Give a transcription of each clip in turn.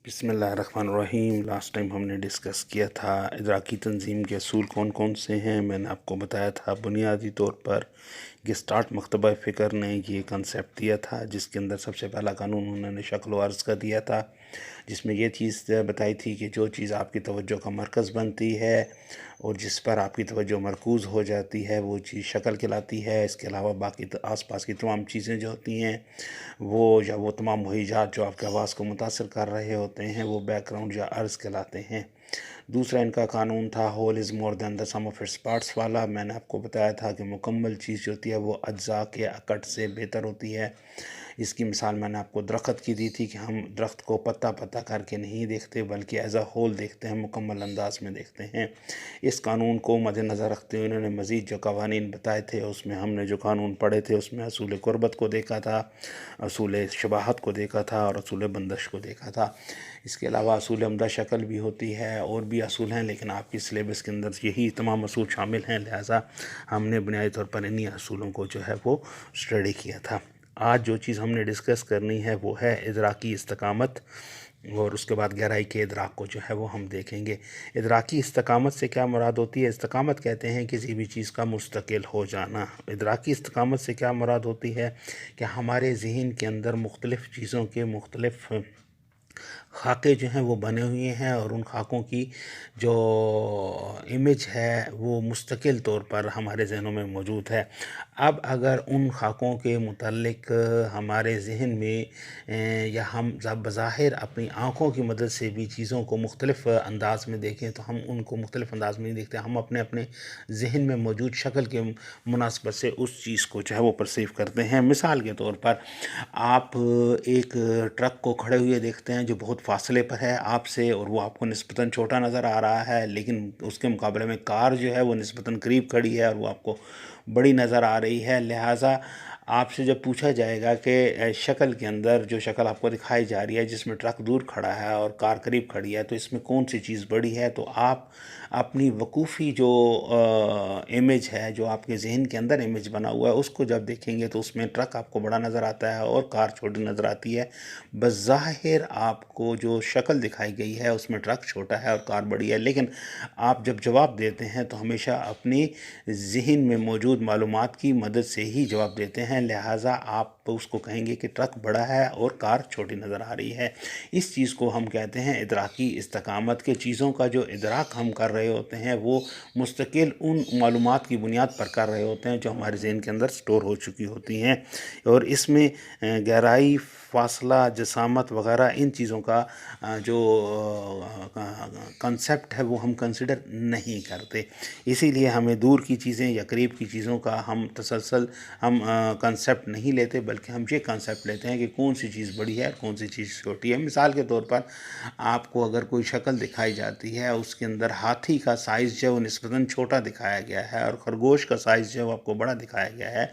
बिस्मिल्लाहिर्रहमानिर्रहीम। Last time हमने discuss किया था इदराकी तंजीम के असूल कौन कौन से हैं। मैंने आपको बताया था बुनियादी तौर पर गेस्टार्ट मकतबा फ़िक्र ने ये कंसेप्ट दिया था, जिसके अंदर सबसे पहला कानून उन्होंने शक्ल व अर्ज़ का दिया था, जिसमें ये चीज़ बताई थी कि जो चीज़ आपकी तवज्जो का मरकज़ बनती है और जिस पर आपकी तवज्जो मरकूज़ हो जाती है वो चीज़ शक्ल कहलाती है। इसके अलावा बाकी आस पास की तमाम चीज़ें जो होती हैं वो तमाम वहीजात जो आपके आवाज़ को मुतासर कर रहे होते हैं वो बैकग्राउंड या अर्ज़ कहलाते हैं। दूसरा इनका कानून था whole is more than the sum of its parts वाला। मैंने आपको बताया था कि मुकम्मल चीज़ जो होती है वो अज्जा के अकट से बेहतर होती है। इसकी मिसाल मैंने आपको दरख्त की दी थी कि हम दरख्त को पत्ता पत्ता करके नहीं देखते बल्कि एज अ होल देखते हैं, मुकम्मल अंदाज में देखते हैं। इस कानून को मद्देनज़र रखते हुए उन्होंने मज़ीद जो कवानीन बताए थे उसमें हमने जो कानून पढ़े थे उसमें असूल क़ुरबत को देखा था, असूल शबाहत को देखा था और असूल बंदश को देखा था। इसके अलावा असूल अमदा शक्ल भी होती है और भी असूल हैं, लेकिन आपकी सिलेबस के अंदर यही तमाम असूल शामिल हैं, लिहाजा हमने बुनियादी तौर पर इन्हीं असूलों को जो है वो स्टडी किया था। आज जो चीज़ हमने डिस्कस करनी है वो है इदराकी इस्तकामत, और उसके बाद गहराई के इदराक को जो है वो हम देखेंगे। इदराकी इस्तकामत से क्या मुराद होती है? इस्तकामत कहते हैं किसी भी चीज़ का मुस्तकिल हो जाना। इदराकी इस्तकामत से क्या मुराद होती है कि हमारे ज़हन के अंदर मुख्तलिफ़ चीज़ों के मुख्तलिफ़ खाके जो हैं वो बने हुए हैं और उन खाकों की जो इमेज है वो मुस्तकिल तौर पर हमारे ज़हनों में मौजूद है। अब अगर उन खाकों के मुताल्लिक हमारे ज़हन में या हम बज़ाहिर अपनी आँखों की मदद से भी चीज़ों को मुख्तलिफ़ अंदाज में देखें तो हम उनको मुख्तलिफ़ अंदाज में नहीं देखते। हम अपने अपने ज़हन में मौजूद शक्ल के मुनासबत से उस चीज़ को जो है वो परसीव करते हैं। मिसाल के तौर पर आप एक ट्रक को खड़े हुए देखते हैं जो बहुत फासले पर है आपसे और वो आपको निस्बतन छोटा नज़र आ रहा है, लेकिन उसके मुकाबले में कार जो है वो निस्बतन करीब खड़ी है और वो आपको बड़ी नज़र आ रही है। लिहाजा आपसे जब पूछा जाएगा कि शक्ल के अंदर जो शक्ल आपको दिखाई जा रही है जिसमें ट्रक दूर खड़ा है और कार करीब खड़ी है तो इसमें कौन सी चीज़ बड़ी है, तो आप अपनी वकूफ़ी जो इमेज है, जो आपके ज़हन के अंदर इमेज बना हुआ है, उसको जब देखेंगे तो उसमें ट्रक आपको बड़ा नज़र आता है और कार छोटी नज़र आती है। बज़ाहिर आपको जो शक्ल दिखाई गई है उसमें ट्रक छोटा है और कार बड़ी है, लेकिन आप जब जवाब देते हैं तो हमेशा अपनी ज़हन में मौजूद मालूमात की मदद से ही जवाब देते हैं। लिहाजा आप उसको कहेंगे कि ट्रक बड़ा है और कार छोटी नज़र आ रही है। इस चीज़ को हम कहते हैं इदराकी इस्तकामत के। चीज़ों का जो इदराक हम कर रहे होते हैं वो मुस्तकिल उन मालूमात की बुनियाद पर कर रहे होते हैं जो हमारे ज़हन के अंदर स्टोर हो चुकी होती हैं, और इसमें गहराई, फासला, जसामत वगैरह इन चीज़ों का जो कंसेप्ट है वो हम कंसिडर नहीं करते। इसीलिए हमें दूर की चीज़ें या करीब की चीज़ों का हम तसलसल हम कंसेप्ट नहीं लेते, बल्कि हम ये कंसेप्ट लेते हैं कि कौन सी चीज़ बड़ी है, कौन सी चीज़ छोटी है। मिसाल के तौर पर आपको अगर कोई शक्ल दिखाई जाती है, उसके अंदर हाथी का साइज़ जो है वो निस्बतन छोटा दिखाया गया है और खरगोश का साइज़ जो है वो आपको बड़ा दिखाया गया है,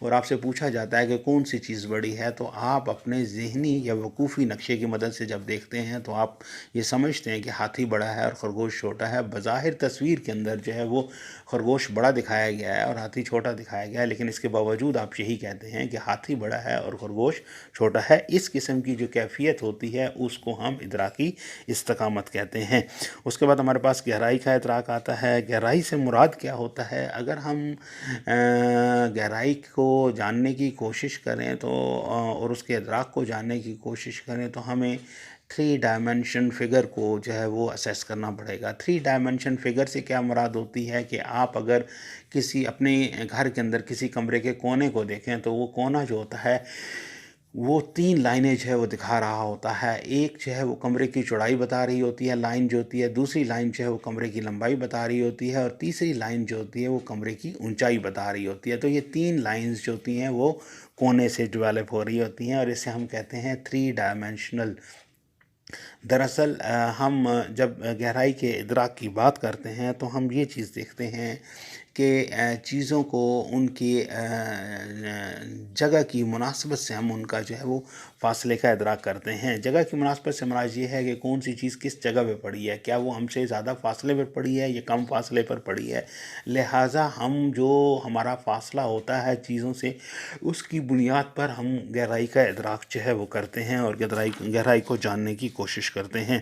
और आपसे पूछा जाता है कि कौन सी चीज़ बड़ी है, तो आप अपने ज़हनी या वकूफ़ी नक्शे की मदद से जब देखते हैं तो आप ये समझते हैं कि हाथी बड़ा है और खरगोश छोटा है। बज़ाहिर तस्वीर के अंदर जो है वो खरगोश बड़ा दिखाया गया है और हाथी छोटा दिखाया गया है, लेकिन इसके बावजूद आप यही कहते हैं कि हाथी बड़ा है और खरगोश छोटा है। इस किस्म की जो कैफियत होती है उसको हम इदराकी इस्तकामत कहते हैं। उसके बाद हमारे पास गहराई का इदराक आता है। गहराई से मुराद क्या होता है? अगर हम गहराई को जानने की कोशिश करें तो और उसके इदराक को जानने की कोशिश करें तो हमें 3 डायमेंशन फिगर को जो है वो असेस करना पड़ेगा। 3 डायमेंशन फिगर से क्या मुराद होती है कि आप अगर किसी अपने घर के अंदर किसी कमरे के कोने को देखें तो वो कोना जो होता है वो 3 लाइनें जो है वो दिखा रहा होता है। एक जो है वो कमरे की चौड़ाई बता रही होती है, लाइन जो होती है, दूसरी लाइन जो है वो कमरे की लंबाई बता रही होती है, और तीसरी लाइन जो होती है वो कमरे की ऊंचाई बता रही होती है। तो ये 3 लाइंस जो होती हैं वो कोने से डेवलप हो रही होती हैं और इसे हम कहते हैं 3 डायमेंशनल। दरअसल हम जब गहराई के इदराक की बात करते हैं तो हम ये चीज़ देखते हैं کہ چیزوں کو ان کی جگہ کی مناسبت سے ہم ان کا جو ہے وہ فاصلے کا ادراک کرتے ہیں۔ جگہ کی مناسبت سے مراد یہ ہے کہ کون سی چیز کس جگہ پہ پڑی ہے، کیا وہ ہم سے زیادہ فاصلے پر پڑی ہے یا کم فاصلے پر پڑی ہے، لہٰذا ہم جو ہمارا فاصلہ ہوتا ہے چیزوں سے اس کی بنیاد پر ہم گہرائی کا ادراک جو ہے وہ کرتے ہیں اور گہرائی کو جاننے کی کوشش کرتے ہیں۔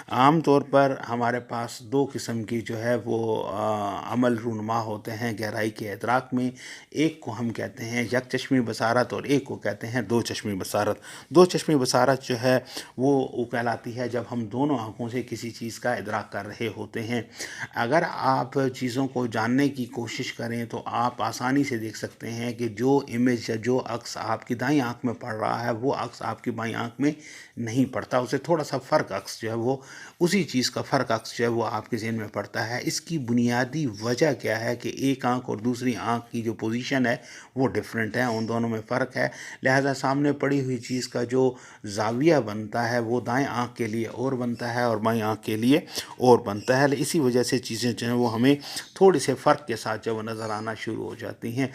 عام طور پر ہمارے پاس دو قسم کی جو ہے وہ عمل رونما ہوتے ہیں گہرائی کے ادراک میں۔ ایک کو ہم کہتے ہیں یک چشمی بصارت اور ایک کو کہتے ہیں دو چشمی بصارت۔ دو چشمی بصارت جو ہے وہ کہلاتی ہے جب ہم دونوں آنکھوں سے کسی چیز کا ادراک کر رہے ہوتے ہیں۔ اگر آپ چیزوں کو جاننے کی کوشش کریں تو آپ آسانی سے دیکھ سکتے ہیں کہ جو امیج یا جو عکس آپ کی دائیں آنکھ میں پڑ رہا ہے وہ عکس آپ کی بائیں آنکھ میں نہیں پڑتا، اسے تھوڑا سا فرق عکس جو ہے وہ اسی چیز کا فرق عکس جو ہے وہ آپ کے ذہن میں پڑتا ہے۔ اس کی بنیادی وجہ کیا ہے کہ ایک آنکھ اور دوسری آنکھ کی جو پوزیشن ہے وہ ڈیفرنٹ ہے، ان دونوں میں فرق ہے، لہذا سامنے پڑی ہوئی چیز کا جو زاویہ بنتا ہے وہ دائیں آنکھ کے لیے اور بنتا ہے اور بائیں آنکھ کے لیے اور بنتا ہے۔ اسی وجہ سے چیزیں جو ہیں وہ ہمیں تھوڑے سے فرق کے ساتھ جو وہ نظر آنا شروع ہو جاتی ہیں۔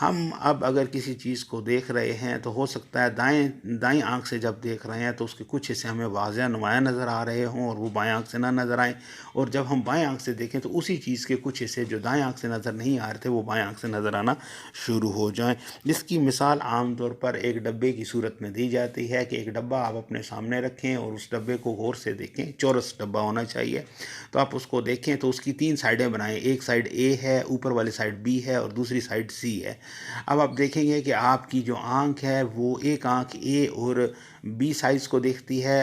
ہم اب اگر کسی چیز کو دیکھ رہے ہیں تو ہو سکتا ہے دائیں آنکھ سے جب دیکھ رہے ہیں تو اس کے کچھ حصے ہمیں واضح نمایاں نظر آ رہے ہوں اور وہ بائیں آنکھ سے نہ نظر آئیں، اور جب ہم بائیں آنکھ سے دیکھیں تو اسی چیز کے کچھ حصے جو دائیں آنکھ سے نظر نہیں آ رہے تھے وہ بائیں آنکھ سے نظر آنا شروع ہو جائیں۔ جس کی مثال عام طور پر ایک ڈبے کی صورت میں دی جاتی ہے کہ ایک ڈبہ آپ اپنے سامنے رکھیں اور اس ڈبے کو غور سے دیکھیں، چورس ڈبہ ہونا چاہیے، تو آپ اس کو دیکھیں تو اس کی تین سائڈیں بنائیں، ایک سائڈ اے ہے، اوپر والی سائڈ بی ہے اور دوسری سائڈ سی ہے۔ اب آپ دیکھیں گے کہ آپ کی جو آنکھ ہے وہ ایک آنکھ اے اور بی سائز کو دیکھتی ہے،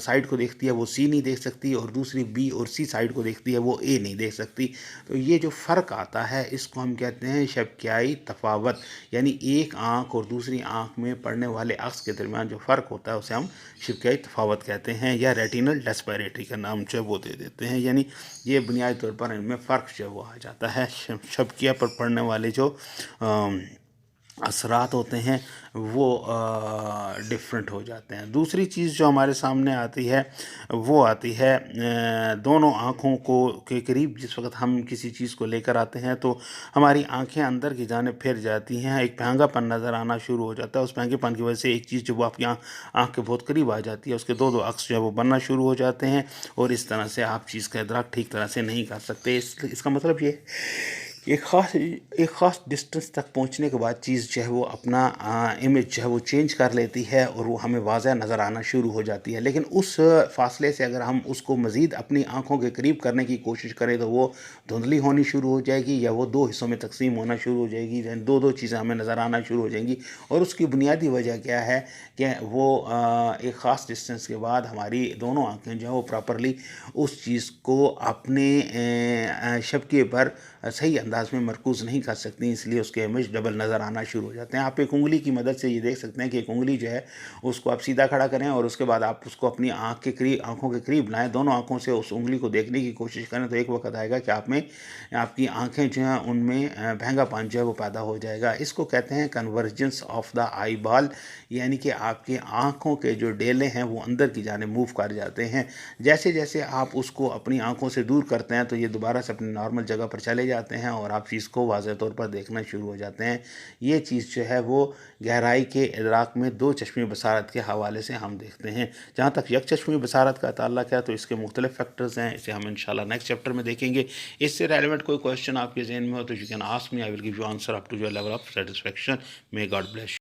سائڈ کو دیکھتی ہے، وہ سی نہیں دیکھ سکتی، اور دوسری بی اور سی سائڈ کو دیکھتی ہے وہ اے نہیں دیکھ سکتی۔ تو یہ جو فرق آتا ہے اس کو ہم کہتے ہیں شبکیائی تفاوت، یعنی ایک آنکھ اور دوسری آنکھ میں پڑنے والے عکس کے درمیان جو فرق ہوتا ہے اسے ہم شبکیائی تفاوت کہتے ہیں، یا ریٹینل ڈسپیرٹی کا نام جو ہے وہ دے دیتے ہیں، یعنی یہ بنیادی طور پر ان میں فرق جو ہے وہ آ جاتا ہے۔ شبکیہ پر پڑنے والے جو اثرات ہوتے ہیں وہ ڈفرینٹ ہو جاتے ہیں۔ دوسری چیز جو ہمارے سامنے آتی ہے وہ آتی ہے دونوں آنکھوں کے قریب جس وقت ہم کسی چیز کو لے کر آتے ہیں تو ہماری آنکھیں اندر کی جانب پھر جاتی ہیں، ایک بھینگا پن نظر آنا شروع ہو جاتا ہے، اس بھینگے پن کی وجہ سے ایک چیز جو وہ آپ کی آنکھ کے بہت قریب آ جاتی ہے اس کے دو عکس جو ہے وہ بننا شروع ہو جاتے ہیں، اور اس طرح سے آپ چیز کا ادراک ٹھیک طرح سے نہیں کر سکتے۔ اس کا مطلب یہ ایک خاص ڈسٹنس تک پہنچنے کے بعد چیز جو ہے وہ اپنا امیج جو ہے وہ چینج کر لیتی ہے اور وہ ہمیں واضح نظر آنا شروع ہو جاتی ہے، لیکن اس فاصلے سے اگر ہم اس کو مزید اپنی آنکھوں کے قریب کرنے کی کوشش کریں تو وہ دھندلی ہونی شروع ہو جائے گی، یا وہ دو حصوں میں تقسیم ہونا شروع ہو جائے گی، دو چیزیں ہمیں نظر آنا شروع ہو جائیں گی، اور اس کی بنیادی وجہ کیا ہے کہ وہ ایک خاص ڈسٹنس کے بعد ہماری دونوں آنکھیں جو ہے وہ پراپرلی اس چیز کو اپنے شبکیے پر صحیح انداز میں مرکوز نہیں کر سکتی، اس لیے اس کے امیج ڈبل نظر آنا شروع ہو جاتے ہیں۔ آپ ایک انگلی کی مدد سے یہ دیکھ سکتے ہیں کہ ایک انگلی جو ہے اس کو آپ سیدھا کھڑا کریں اور اس کے بعد آپ اس کو اپنی آنکھوں کے قریب لائیں، دونوں آنکھوں سے اس انگلی کو دیکھنے کی کوشش کریں تو ایک وقت آئے گا کہ آپ کی آنکھیں جو ہیں ان میں بھینگا پن جو ہے وہ پیدا ہو جائے گا۔ اس کو کہتے ہیں کنورجنس آف دا آئی بال، یعنی کہ آپ کی آنکھوں کے جو ڈیلے ہیں وہ اندر کی جانب موو کر جاتے ہیں۔ جیسے جیسے آپ اس کو اپنی آنکھوں سے دور کرتے ہیں تو یہ دوبارہ سے اپنی نارمل جگہ پر چلے جاتے ہیں اور آپ چیز کو واضح طور پر دیکھنا شروع ہو جاتے ہیں۔ یہ چیز جو ہے وہ گہرائی کے ادراک میں دو چشمی بصارت کے حوالے سے ہم دیکھتے ہیں۔ جہاں تک یک چشمی بصارت کا تعلق ہے تو اس کے مختلف فیکٹرز ہیں، اسے ہم انشاءاللہ نیکسٹ چیپٹر میں دیکھیں گے۔ اس سے ریلیونٹ کوئی کویسچن آپ کے ذہن میں ہو تو you can ask me, I will give you answer up to your level of satisfaction. May God bless you.